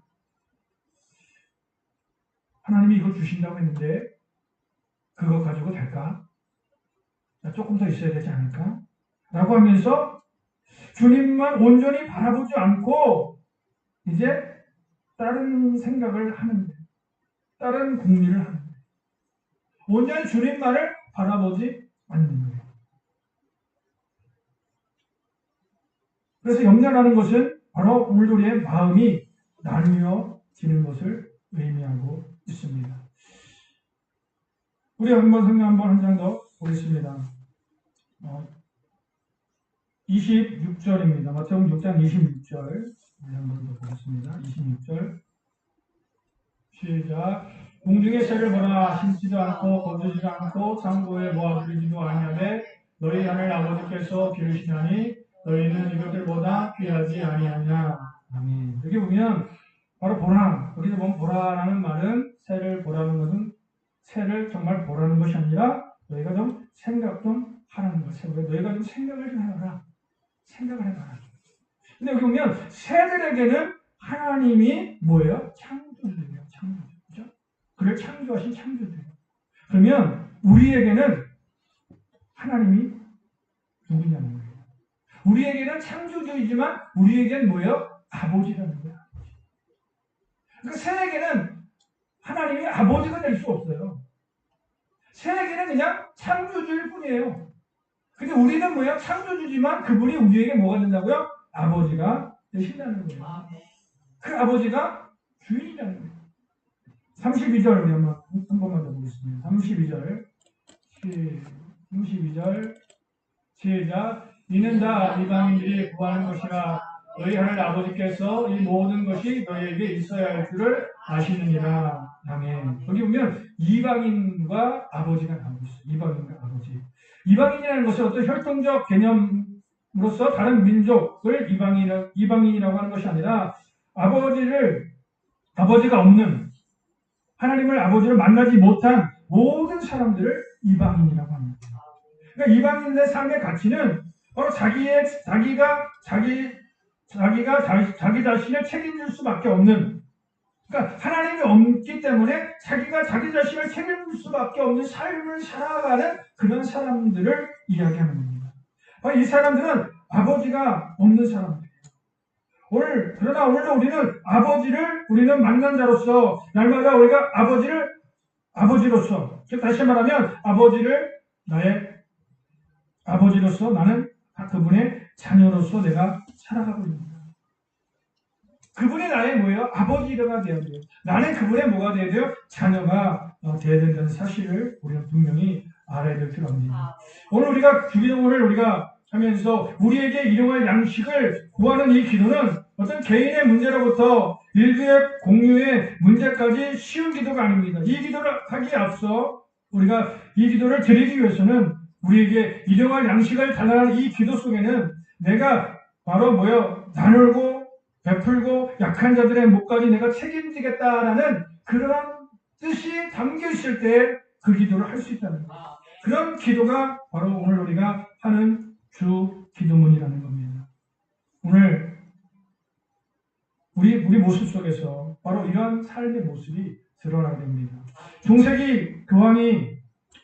하나님이 이거 주신다고 했는데 그거 가지고 될까? 조금 더 있어야 되지 않을까? 라고 하면서 주님만 온전히 바라보지 않고 이제 다른 생각을 하는 거예요. 다른 궁리를 하는 거예요. 온전히 주님만을 바라보지 않는 거예요. 그래서 염려라는 것은 바로 오늘 우리의 마음이 나뉘어지는 것을 의미하고 있습니다. 우리 한번 성경 한 장 더 보겠습니다. 26절입니다. 마태복음 6장 26절 한번 더 보겠습니다. 26절 시작. 공중의 새를 보라. 심지도 않고 거두지도 않고 창고에 모아두지도 아니하되 너희 하늘 아버지께서 기르시나니 너희는 이것들보다 귀하지 아니하냐. 아멘. 여기 보면 바로 보라. 여기서 보면 보라라는 말은 새를 보라는 것은 새를 정말 보라는 것이 아니라 너희가 좀 생각 좀 하라는 것이에요. 너희가 좀 생각을 좀 해봐라. 생각을 해봐라. 근데 여기 보면 새들에게는 하나님이 뭐예요? 창조주예요. 창조주. 그죠? 그를 창조하신 창조주예요. 그러면 우리에게는 하나님이 누구냐는 거예요. 우리에게는 창조주이지만 우리에게는 뭐예요? 아버지라는 거예요. 그러니까 새에게는 하나님이 아버지가 될 수 없어요. 새에게는 그냥 창조주일 뿐이에요. 근데 우리는 뭐예요? 창조주지만 그분이 우리에게 뭐가 된다고요? 아버지가 되신다는 거예요. 그 아버지가 주인이라는 거예요. 32절 우리 한 번만 더 보겠습니다. 32절 시작. 이는 다 이방인들이 구하는 것이라 너희 하늘 아버지께서 이 모든 것이 너희에게 있어야 할 줄을 아시느니라. 아멘. 여기 보면 이방인과 아버지가 나오고 있어요. 이방인과 아버지. 이방인이라는 것은 어떤 혈통적 개념으로서 다른 민족을 이방인이라고 하는 것이 아니라 아버지가 없는 하나님을 아버지로 만나지 못한 모든 사람들을 이방인이라고 합니다. 그러니까 이방인의 삶의 가치는 바로 자기 자신을 책임질 수밖에 없는, 그러니까 하나님이 없기 때문에 자기가 자기 자신을 책임질 수밖에 없는 삶을 살아가는 그런 사람들을 이야기하는 겁니다. 이 사람들은 아버지가 없는 사람들이에요. 그러나 오늘도 우리는 만난 자로서, 날마다 우리가 아버지로서, 즉 다시 말하면 나의 아버지로서 나는 그분의 자녀로서 내가 살아가고 있습니다. 그분이 나의 뭐예요? 아버지가 되어야 돼요. 나는 그분의 뭐가 되어야 돼요? 자녀가 되어야 된다는 사실을 우리는 분명히 알아야 될 필요가 합니다. 오늘 우리가 주기도문을 우리가 하면서 우리에게 일용할 양식을 구하는 이 기도는 어떤 개인의 문제로부터 일부의 공유의 문제까지 쉬운 기도가 아닙니다. 이 기도를 하기에 앞서 우리가 이 기도를 드리기 위해서는 우리에게 일용할 양식을 달라는 이 기도 속에는 내가 바로 나누고 베풀고 약한 자들의 목까지 내가 책임지겠다라는 그러한 뜻이 담겨 있을 때 그 기도를 할 수 있다는 거예요. 그런 기도가 바로 오늘 우리가 하는 주 기도문이라는 겁니다. 오늘 우리 모습 속에서 바로 이러한 삶의 모습이 드러나야 됩니다. 중세기 교황이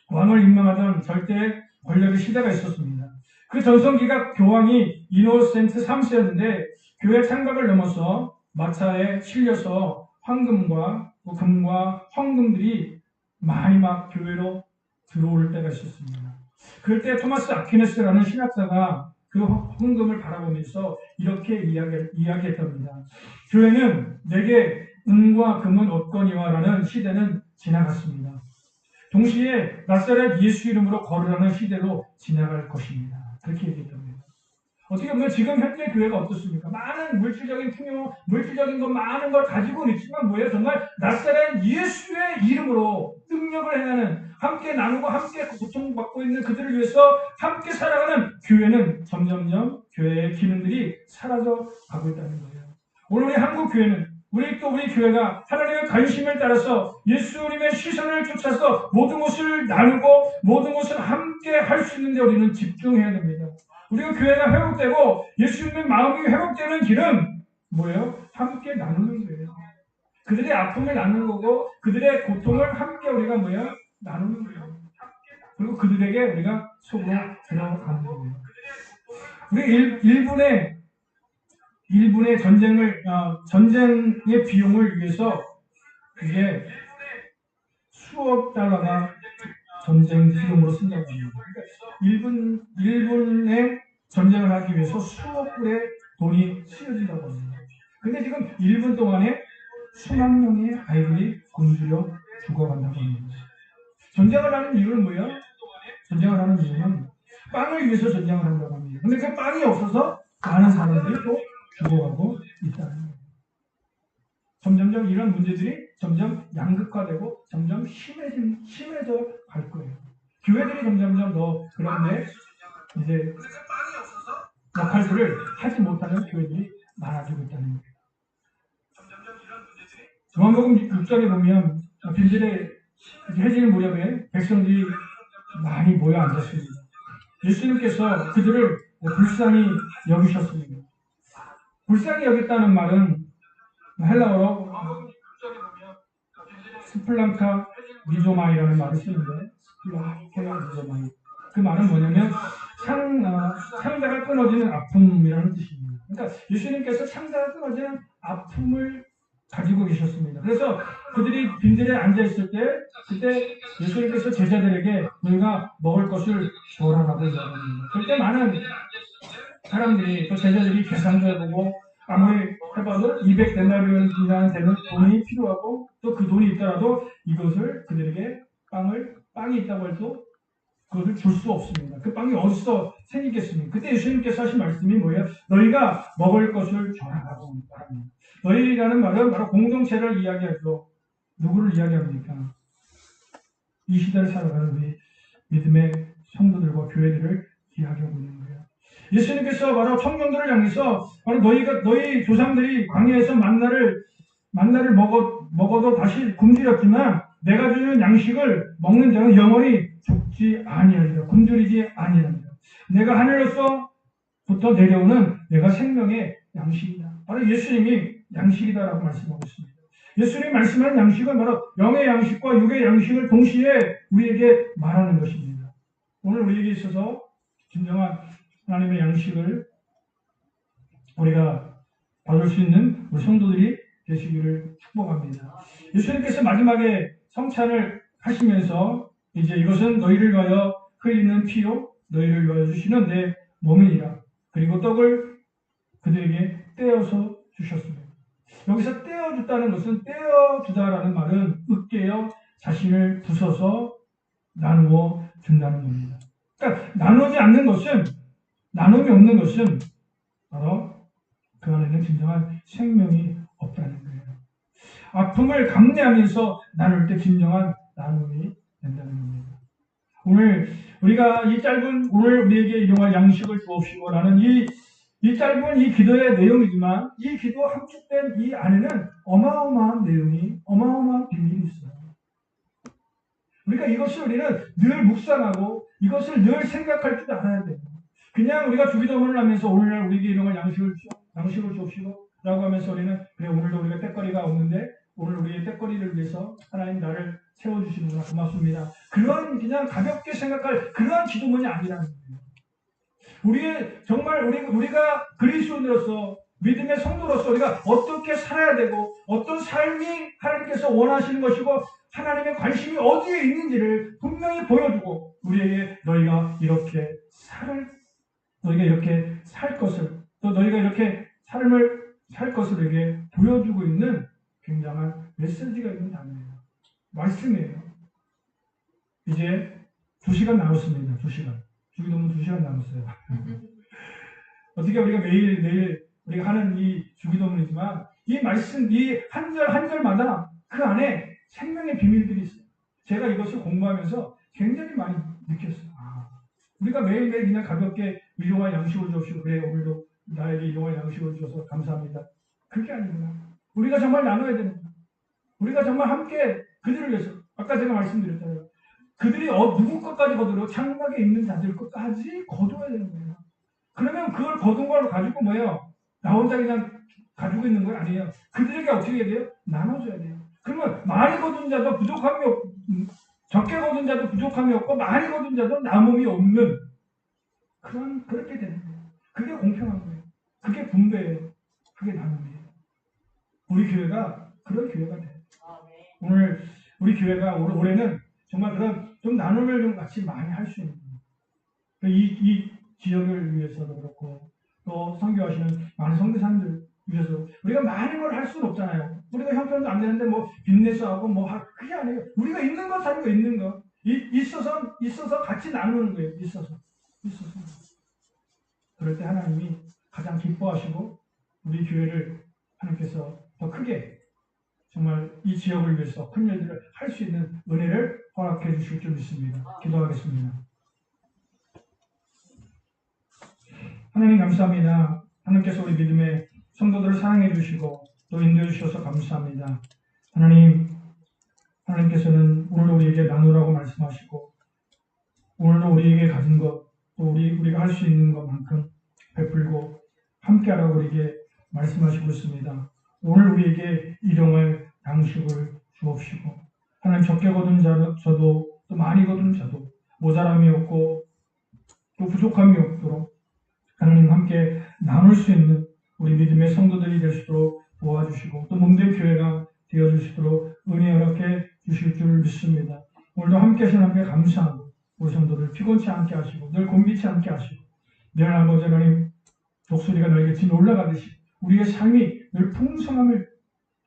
왕을 임명하던 절대 권력의 시대가 있었습니다. 그 전성기가 교황이 이노센트 3세였는데 교회 창각을 넘어서 마차에 실려서 황금과 금과 황금들이 많이 막 교회로 들어올 때가 있었습니다. 그럴 때 토마스 아퀴네스라는 신학자가 그 황금을 바라보면서 이렇게 이야기했답니다. 교회는 내게 은과 금은 없거니와라는 시대는 지나갔습니다. 동시에 나사렛 예수 이름으로 걸으라는 시대로 지나갈 것입니다. 그렇게 얘기했답니다. 어떻게 보면 지금 현재 교회가 어떻습니까? 많은 물질적인 풍요, 물질적인 것 많은 걸 가지고는 있지만 정말 나사렛 예수의 이름으로 능력을 행하는, 함께 나누고 함께 고통받고 있는 그들을 위해서 함께 살아가는 교회는 점점점 교회의 기능들이 사라져 가고 있다는 거예요. 오늘 우리 한국 교회는 우리 교회가 하나님의 관심을 따라서 예수님의 시선을 쫓아서 모든 것을 나누고 모든 것을 함께 할 수 있는데 우리는 집중해야 됩니다. 우리가 교회가 회복되고 예수님의 마음이 회복되는 길은 함께 나누는 거예요. 그들의 아픔을 나누는 거고 그들의 고통을 함께 우리가 나누는 거예요. 그리고 그들에게 우리가 속으로 들어가는 거예요. 우리 일본의 전쟁의 비용을 위해서 그게 수억 달러가 전쟁 비용으로 쓴다고 합니다. 그러니까 일본의 전쟁을 하기 위해서 수억 불의 돈이 쓰여진다고 합니다. 근데 지금 1분 동안에 수만 명의 아이들이 굶주려 죽어간다고 합니다. 전쟁을 하는 이유는 뭐예요? 전쟁을 하는 이유는 빵을 위해서 전쟁을 한다고 합니다. 근데 그 빵이 없어서 많은 사람들이 또 죽어가고 있다는 거예요. 점점점 이런 문제들이 점점 양극화되고 점점 심해져 갈 거예요. 교회들이 점점점 더 그런데 이제 역할들을 하지 못하는 교회들이 많아지고 있다는 거예요. 요한복음 6장에 보면 빈들에 해질 무렵에 백성들이 많이 모여 앉았습니다. 예수님께서 그들을 불쌍히 여기셨습니다. 불쌍히 여겼다는 말은 헬라어로 스플랑카 미조마이라는 말을 쓰는데 스플랑카 미조마이 그 말은 뭐냐면 창자가 끊어지는 아픔이라는 뜻입니다. 그러니까 예수님께서 창자가 끊어지는 아픔을 가지고 계셨습니다. 그래서 그들이 빈들에 앉아있을 때 그때 예수님께서 제자들에게 너희가 먹을 것을 주어라라고 이야기합니다. 그때 많은 사람들이 또 제자들이 계산도 해보고 아무리 해봐도 200데나리온이나 되는 돈이 필요하고 또 그 돈이 있더라도 이것을 그들에게 빵이 있다고 해도 그것을 줄 수 없습니다. 그 빵이 어디서 생기겠습니까? 그때 예수님께서 하신 말씀이 뭐예요? 너희가 먹을 것을 줘라라고 말합니다. 너희라는 말은 바로 공동체를 이야기하죠. 누구를 이야기합니까? 이 시대를 살아가는 우리 믿음의 성도들과 교회들을 이야기하고 있는 거예요. 예수님께서 바로 청년들을 향해서 바로 너희 조상들이 광야에서 만나를 먹어도 다시 굶주렸지만 내가 주는 양식을 먹는 자는 영원히 죽지 아니하리라. 굶주리지 아니하리라. 내가 하늘로서부터 내려오는 내가 생명의 양식이다. 바로 예수님이 양식이다라고 말씀하고 있습니다. 예수님이 말씀하는 양식은 바로 영의 양식과 육의 양식을 동시에 우리에게 말하는 것입니다. 오늘 우리에게 있어서 진정한 하나님의 양식을 우리가 받을 수 있는 우리 성도들이 되시기를 축복합니다. 예수님께서 마지막에 성찬을 하시면서 이제 이것은 너희를 위하여 흘리는 피요 너희를 위하여 주시는 내 몸이니라. 그리고 떡을 그들에게 떼어서 주셨습니다. 여기서 떼어줬다는 것은 떼어주다라는 말은 으깨어 자신을 부숴서 나누어 준다는 겁니다. 그러니까 나누지 않는 것은 나눔이 없는 것은 바로 그 안에는 진정한 생명이 없다는 거예요. 아픔을 감내하면서 나눌 때 진정한 나눔이 된다는 겁니다. 오늘 우리가 오늘 우리에게 일용할 양식을 주옵시고 라는 이 짧은 이 기도의 내용이지만 이 기도 함축된 이 안에는 어마어마한 내용이 어마어마한 비밀이 있어요. 우리가 이것을 우리는 늘 묵상하고 이것을 늘 생각할 줄 알아야 돼요. 그냥 우리가 주기도문을 하면서 오늘날 우리에게 일용할 양식을 주옵시고 라고 하면서 우리는 그래 오늘도 우리가 때거리가 없는데 오늘 우리의 때거리를 위해서 하나님 나를 채워주시는구나 고맙습니다. 그런 그냥 가볍게 생각할 그러한 기도문이 아니라는 거예요. 정말 우리가 그리스도인으로서 믿음의 성도로서 우리가 어떻게 살아야 되고 어떤 삶이 하나님께서 원하시는 것이고 하나님의 관심이 어디에 있는지를 분명히 보여주고 우리에게 너희가 이렇게 살 것을 또 너희가 이렇게 삶을 살 것을 우리에게 보여주고 있는 굉장한 메시지가 있는 단어예요. 말씀이에요. 이제 2시간 남았습니다. 2시간. 주기도문 2시간 남았어요. 어떻게 우리가 매일 우리가 하는 이 주기도문이지만 이 말씀, 이 한 절 한 절마다 그 안에 생명의 비밀들이 있어요. 제가 이것을 공부하면서 굉장히 많이 느꼈어요. 우리가 매일매일 그냥 가볍게 일용할 양식을 주옵시고 그래 오늘도 나에게 일용할 양식을 주셔서 감사합니다. 그게 아니구나. 우리가 정말 나눠야 되는 거야. 우리가 정말 함께 그들을 위해서 아까 제가 말씀드렸잖아요. 그들이 누구 것까지 거두려 창밖에 있는 자들 것까지 거둬야 되는 거예요. 그러면 그걸 거둔 걸 가지고 뭐예요? 나 혼자 그냥 가지고 있는 거 아니에요. 그들에게 어떻게 해야 돼요? 나눠줘야 돼요. 그러면 많이 거둔 자도 부족함이 없고 적게 거둔 자도 부족함이 없고 많이 거둔 자도 남음이 없는 그렇게 되는 거예요. 그게 공평한 거예요. 그게 분배예요. 그게 나눔이에요. 우리 교회가 그런 교회가 돼요. 오늘 우리 교회가 올해는 정말 그런 좀 나눔을 좀 같이 많이 할 수 있는 이 지역을 위해서도 그렇고 또 선교하시는 많은 선교사님들 위해서 우리가 많은 걸 할 수는 없잖아요. 우리가 형편도 안 되는데 뭐 빚내서 하고 그게 아니에요. 우리가 있는 거 사는 거 있는 거 있어서 같이 나누는 거예요. 있어서 그럴 때 하나님이 가장 기뻐하시고 우리 교회를 하나님께서 더 크게 정말 이 지역을 위해서 큰 일들을 할 수 있는 은혜를 허락해 주실 줄 믿습니다. 기도하겠습니다. 하나님 감사합니다. 하나님께서 우리 믿음의 성도들을 사랑해 주시고 또 인도해 주셔서 감사합니다. 하나님께서는 오늘도 우리에게 나누라고 말씀하시고 오늘도 우리에게 가진 것 또 우리가 할 수 있는 것만큼 베풀고 함께하라고 우리에게 말씀하시고 있습니다. 오늘 우리에게 일용할 양식을 주옵시고 하나님 적게 거둔 저도 또 많이 거둔 저도 모자람이 없고 또 부족함이 없도록 하나님 함께 나눌 수 있는 우리 믿음의 성도들이 될 수 있도록 도와주시고 또 몸된 교회가 되어주시도록 은혜 허락해 주실 줄 믿습니다. 오늘도 함께 하신 하나님께 감사하고 우리 성도들 피곤치 않게 하시고 늘 곤비치 않게 하시고 늘 아버지 하나님 독수리가 날개 진 올라가듯이 우리의 삶이 늘 풍성함을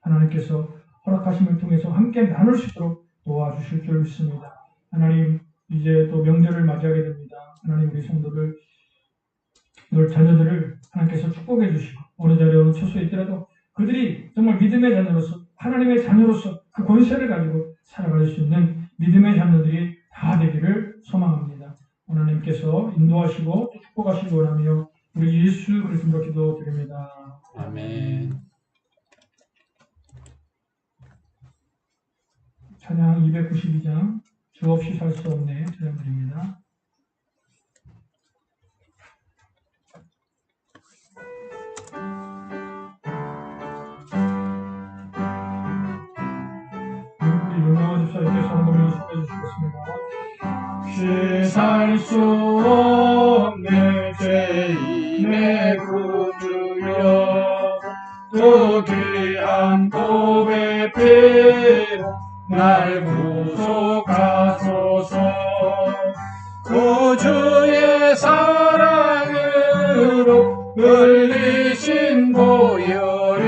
하나님께서 허락하심을 통해서 함께 나눌 수 있도록 도와주실 줄 믿습니다. 하나님 이제 또 명절을 맞이하게 됩니다. 하나님 우리 성도들 늘 자녀들을 하나님께서 축복해 주시고 어느 자리에 어느 처소에 있더라도 그들이 정말 믿음의 자녀로서 하나님의 자녀로서 그 권세를 가지고 살아갈 수 있는 믿음의 자녀들이 다 되기를 소망합니다. 하나님께서 인도하시고 축복하시기 원하며 우리 예수 그리스도로 기도드립니다. 아멘. 찬양 292장 주 없이 살 수 없네 찬양드립니다. 유명한 집사님께서 한 번 연습해 주시겠습니다. 살 수 없네 죄인의 구주여 구주의 사랑으로 흘리신 보혈이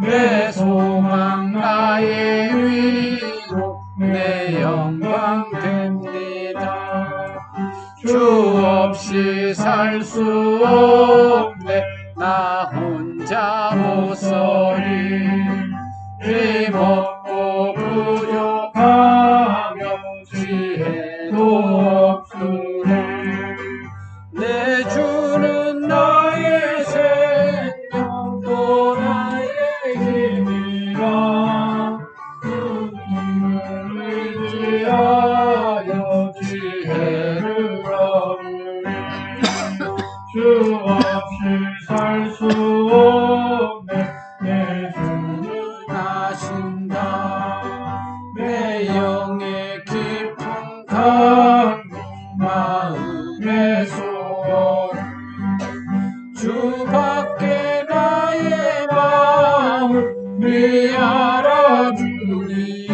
내 소망 나의 위로 내 영광 됩니다. 주 없이 살 수 없네 나 혼자 못서리 힘없고 부족하며 지혜도 없으네 내 주는 나의 생명 또 나의 힘이라 주님을 의지하여 지혜를 얻으리 주 없이 살 수 없네 내 주는 하신다 내 영의 깊은 감동 마음의 소원 주밖에 나의 마음을 왜 알아주리요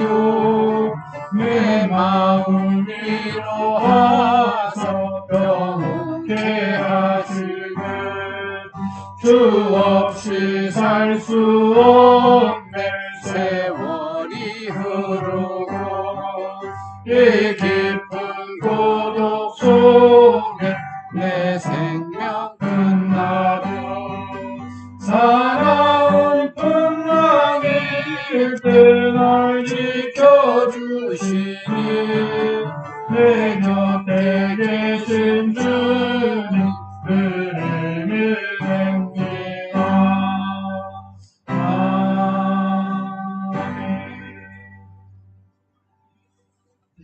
내 마음 위로하사 평온케 하시네 주 없이 살 수 없네 세월이 흐르고 이 깊은 고독 속에 내 생명 끝나도 사나운 풍랑일 때 날 지켜주시니 내 곁에 계신 주님 은혜를 됩니다.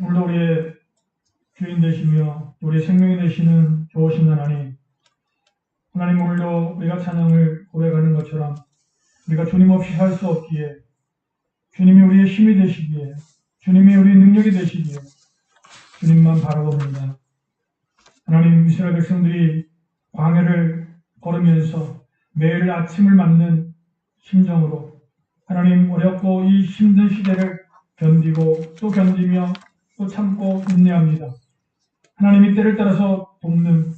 오늘도 우리의 주인 되시며 우리의 생명이 되시는 좋으신 하나님, 하나님 오늘도 우리가 찬양을 고백하는 것처럼 우리가 주님 없이 살 수 없기에 주님이 우리의 힘이 되시기에 주님이 우리의 능력이 되시기에 주님만 바라봅니다. 하나님 이스라엘 백성들이 광야를 걸으면서 매일 아침을 맞는 심정으로 하나님 어렵고 이 힘든 시대를 견디고 또 견디며 또 참고 인내합니다. 하나님이 때를 따라서 돕는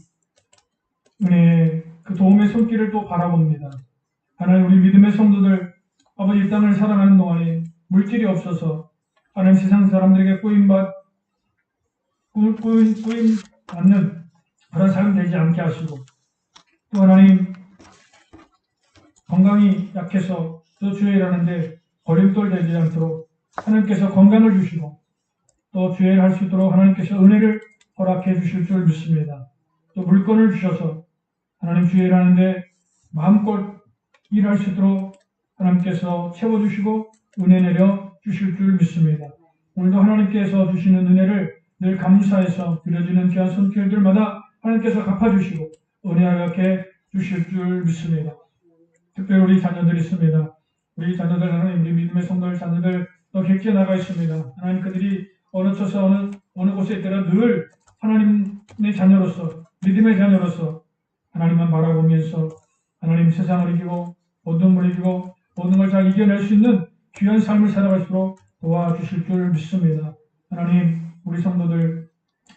은혜의 그 도움의 손길을 또 바라봅니다. 하나님 우리 믿음의 성도들 아버지 이 땅을 살아가는 동안에 물질이 없어서 하나님 세상 사람들에게 꾸임받는 그런 삶 되지 않게 하시고 또 하나님 건강이 약해서 또 주의 일하는데 거림돌 되지 않도록 하나님께서 건강을 주시고 또 주의 일 할 수 있도록 하나님께서 은혜를 허락해 주실 줄 믿습니다. 또 물건을 주셔서 하나님 주의 일 하는데 마음껏 일할 수 있도록 하나님께서 채워주시고 은혜 내려 주실 줄 믿습니다. 오늘도 하나님께서 주시는 은혜를 늘 감사해서 드려지는 귀한 손길들마다 하나님께서 갚아주시고 은혜하게 주실 줄 믿습니다. 특별히 우리 자녀들이 있습니다. 우리 자녀들 하나님 우리 믿음의 성도들 자녀들 더 객지에 나가 있습니다. 하나님 그들이 어느 처서 어느 곳에 있더라도 늘 하나님의 자녀로서 믿음의 자녀로서 하나님만 바라보면서 하나님 세상을 이기고 모든 걸 이기고 모든 걸 잘 이겨낼 수 있는 귀한 삶을 살아갈수록 도와주실 줄 믿습니다. 하나님 우리 성도들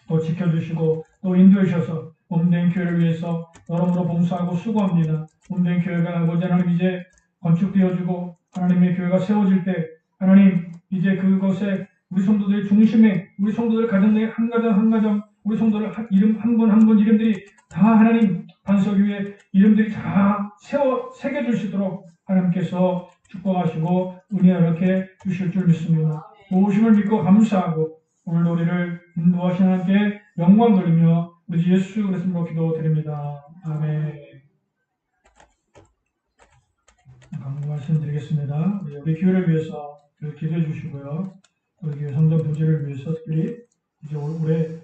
또 지켜주시고 또 인도해 주셔서 몸된 교회를 위해서 여러모로 봉사하고 수고합니다. 몸된 교회가 아버지 하나님 이제 건축되어지고 하나님의 교회가 세워질 때 하나님 이제 그것에 우리 성도들의 중심에 우리 성도들 가정 내 한 가정 우리 성도들 이름 한 분 한 분 이름들이 다 하나님 반석 위에 이름들이 다 새겨줄 수 있도록 하나님께서 축복하시고 은혜 이렇게 주실 줄 믿습니다. 모심을 믿고 감사하고 오늘도 우리를 인도하신 하나님께 영광 돌리며 우리 예수 그리스도로 기도드립니다. 아멘. 강구 말씀드리겠습니다. 우리 교회를 위해서 기도해 주시고요. 우리 교회 성전 부지를 위해서 특별히 이제 올해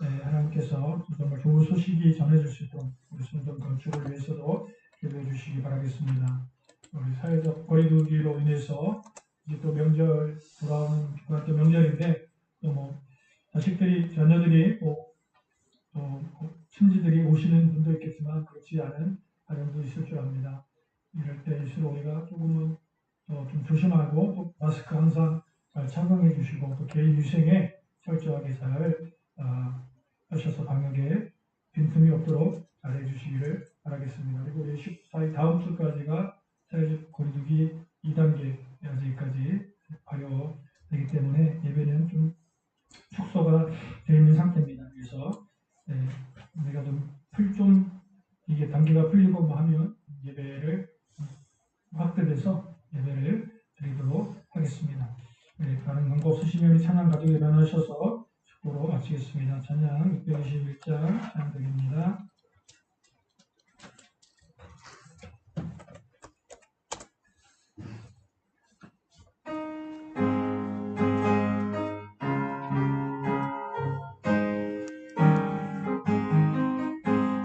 하나님께서 정말 좋은 소식이 전해질 수 있도록 우리 성전 건축을 위해서도 기도해 주시기 바라겠습니다. 우리 사회적 거리두기로 인해서 이제 또 명절 돌아오는 또 명절인데 또 뭐 자식들이 자녀들이 또 친지들이 오시는 분도 있겠지만 그렇지 않은 가정도 있을 줄 압니다. 이럴 때일수록 우리가 조금은 좀 조심하고 또 마스크 항상 잘 착용해 주시고 또 개인 위생에 철저하게 잘 하셔서 방역에 빈틈이 없도록 잘 해주시기를 바라겠습니다. 그리고 우리 14일 다음 주까지가 사회적 거리두기 2단계 아직까지 발효되기 때문에 예배는 좀 축소가 되어 있는 상태입니다. 그래서 우리가 좀 이게 단계가 풀리고 뭐 하면 예배를 확대돼서 예배를 드리도록 하겠습니다. 다른 광고 없으시면 찬양 가지고 일어나셔서 축도로 마치겠습니다. 찬양 621장 찬양 드립니다.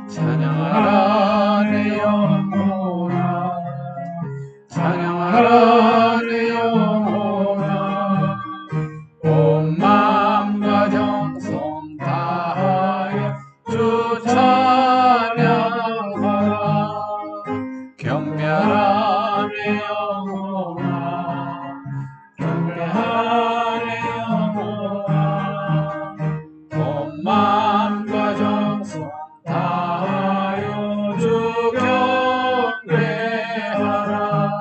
찬양하라 내 영혼아 찬양하라 내 영혼아 온 마음과 정성 다하여 주 찬양하라 경배하라 내 영혼아 경배하라 내 영혼아 온 마음과 정성 다하여 주 경배하라.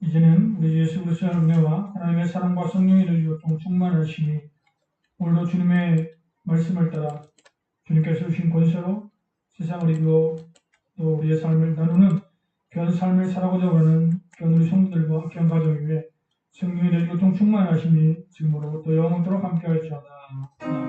이제는 우리 예수 그리스도의 은혜와 하나님의 사랑과 성령의 능력으로 충만하시니 오늘도 주님의 말씀을 따라 주님께서 주신 권세로 세상을 이기고 또 우리의 삶을 나누는 귀한 삶을 살아가고자 하는 귀한 우리 성도들과 귀한 가정 위에 성령의 능력으로 충만하시니 지금으로부터 영원토록 함께할지어다.